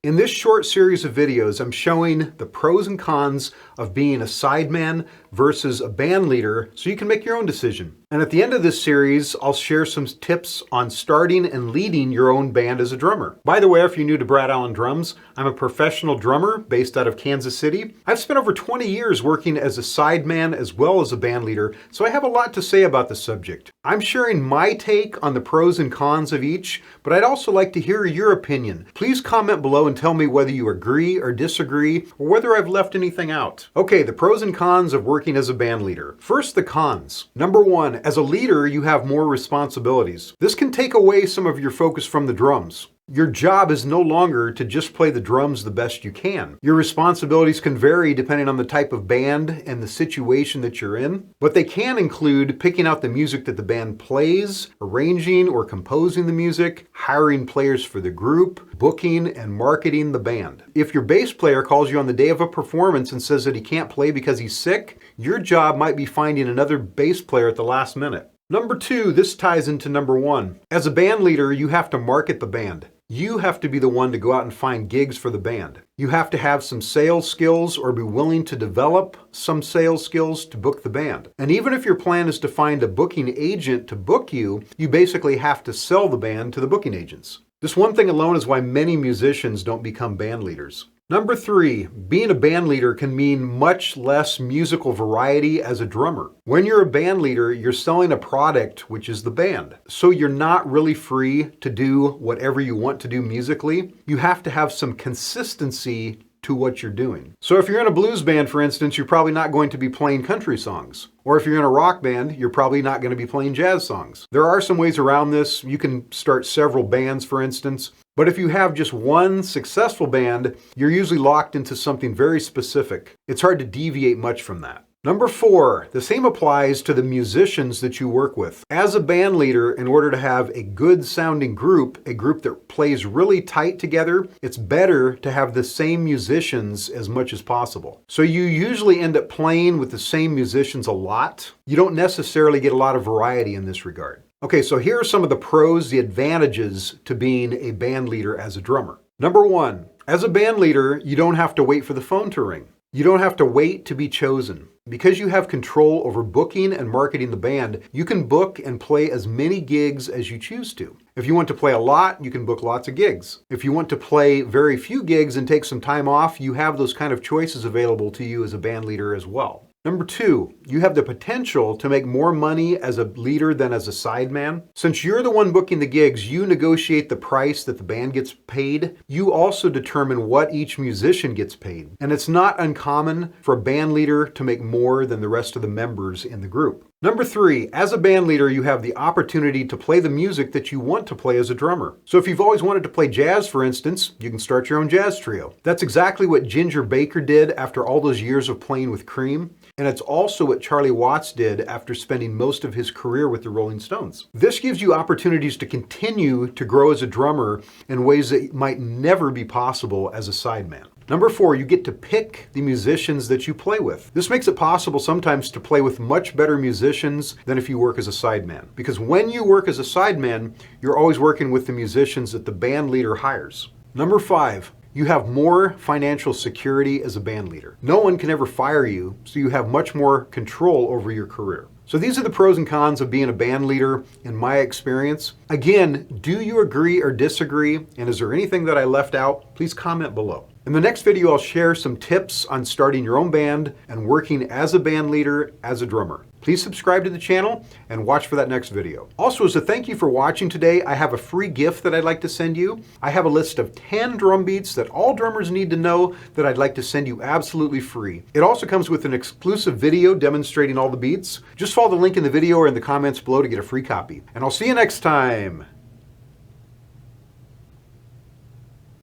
In this short series of videos, I'm showing the pros and cons of being a sideman versus a band leader so you can make your own decision. And at the end of this series, I'll share some tips on starting and leading your own band as a drummer. By the way, if you're new to Brad Allen Drums, I'm a professional drummer based out of Kansas City. I've spent over 20 years working as a sideman as well as a band leader, so I have a lot to say about the subject. I'm sharing my take on the pros and cons of each, but I'd also like to hear your opinion. Please comment below and tell me whether you agree or disagree, or whether I've left anything out. Okay, the pros and cons of working as a band leader. First, the cons. Number one, as a leader, you have more responsibilities. This can take away some of your focus from the drums. Your job is no longer to just play the drums the best you can. Your responsibilities can vary depending on the type of band and the situation that you're in, but they can include picking out the music that the band plays, arranging or composing the music, hiring players for the group, booking and marketing the band. If your bass player calls you on the day of a performance and says that he can't play because he's sick, your job might be finding another bass player at the last minute. Number two, this ties into number one. As a band leader, you have to market the band. You have to be the one to go out and find gigs for the band. You have to have some sales skills or be willing to develop some sales skills to book the band. And even if your plan is to find a booking agent to book you, you basically have to sell the band to the booking agents. This one thing alone is why many musicians don't become band leaders. Number three, being a band leader can mean much less musical variety as a drummer. When you're a band leader, you're selling a product, which is the band. So you're not really free to do whatever you want to do musically. You have to have some consistency to what you're doing. So if you're in a blues band, for instance, you're probably not going to be playing country songs. Or if you're in a rock band, you're probably not going to be playing jazz songs. There are some ways around this. You can start several bands, for instance. But if you have just one successful band, you're usually locked into something very specific. It's hard to deviate much from that. Number four, the same applies to the musicians that you work with. As a band leader, in order to have a good sounding group, a group that plays really tight together, it's better to have the same musicians as much as possible. So you usually end up playing with the same musicians a lot. You don't necessarily get a lot of variety in this regard. Okay, so here are some of the pros, the advantages to being a band leader as a drummer. Number one, as a band leader, you don't have to wait for the phone to ring. You don't have to wait to be chosen. Because you have control over booking and marketing the band, you can book and play as many gigs as you choose to. If you want to play a lot, you can book lots of gigs. If you want to play very few gigs and take some time off, you have those kind of choices available to you as a band leader as well. Number two, you have the potential to make more money as a leader than as a sideman. Since you're the one booking the gigs, you negotiate the price that the band gets paid. You also determine what each musician gets paid. And it's not uncommon for a band leader to make more than the rest of the members in the group. Number three, as a band leader, you have the opportunity to play the music that you want to play as a drummer. So if you've always wanted to play jazz, for instance, you can start your own jazz trio. That's exactly what Ginger Baker did after all those years of playing with Cream. And it's also what Charlie Watts did after spending most of his career with the Rolling Stones. This gives you opportunities to continue to grow as a drummer in ways that might never be possible as a sideman. Number four, you get to pick the musicians that you play with. This makes it possible sometimes to play with much better musicians than if you work as a sideman. Because when you work as a sideman, you're always working with the musicians that the band leader hires. Number five, you have more financial security as a band leader. No one can ever fire you, so you have much more control over your career. So these are the pros and cons of being a band leader in my experience. Again, do you agree or disagree? And is there anything that I left out? Please comment below. In the next video, I'll share some tips on starting your own band and working as a band leader, as a drummer. Please subscribe to the channel and watch for that next video. Also, as a thank you for watching today, I have a free gift that I'd like to send you. I have a list of 10 drum beats that all drummers need to know that I'd like to send you absolutely free. It also comes with an exclusive video demonstrating all the beats. Just follow the link in the video or in the comments below to get a free copy. And I'll see you next time.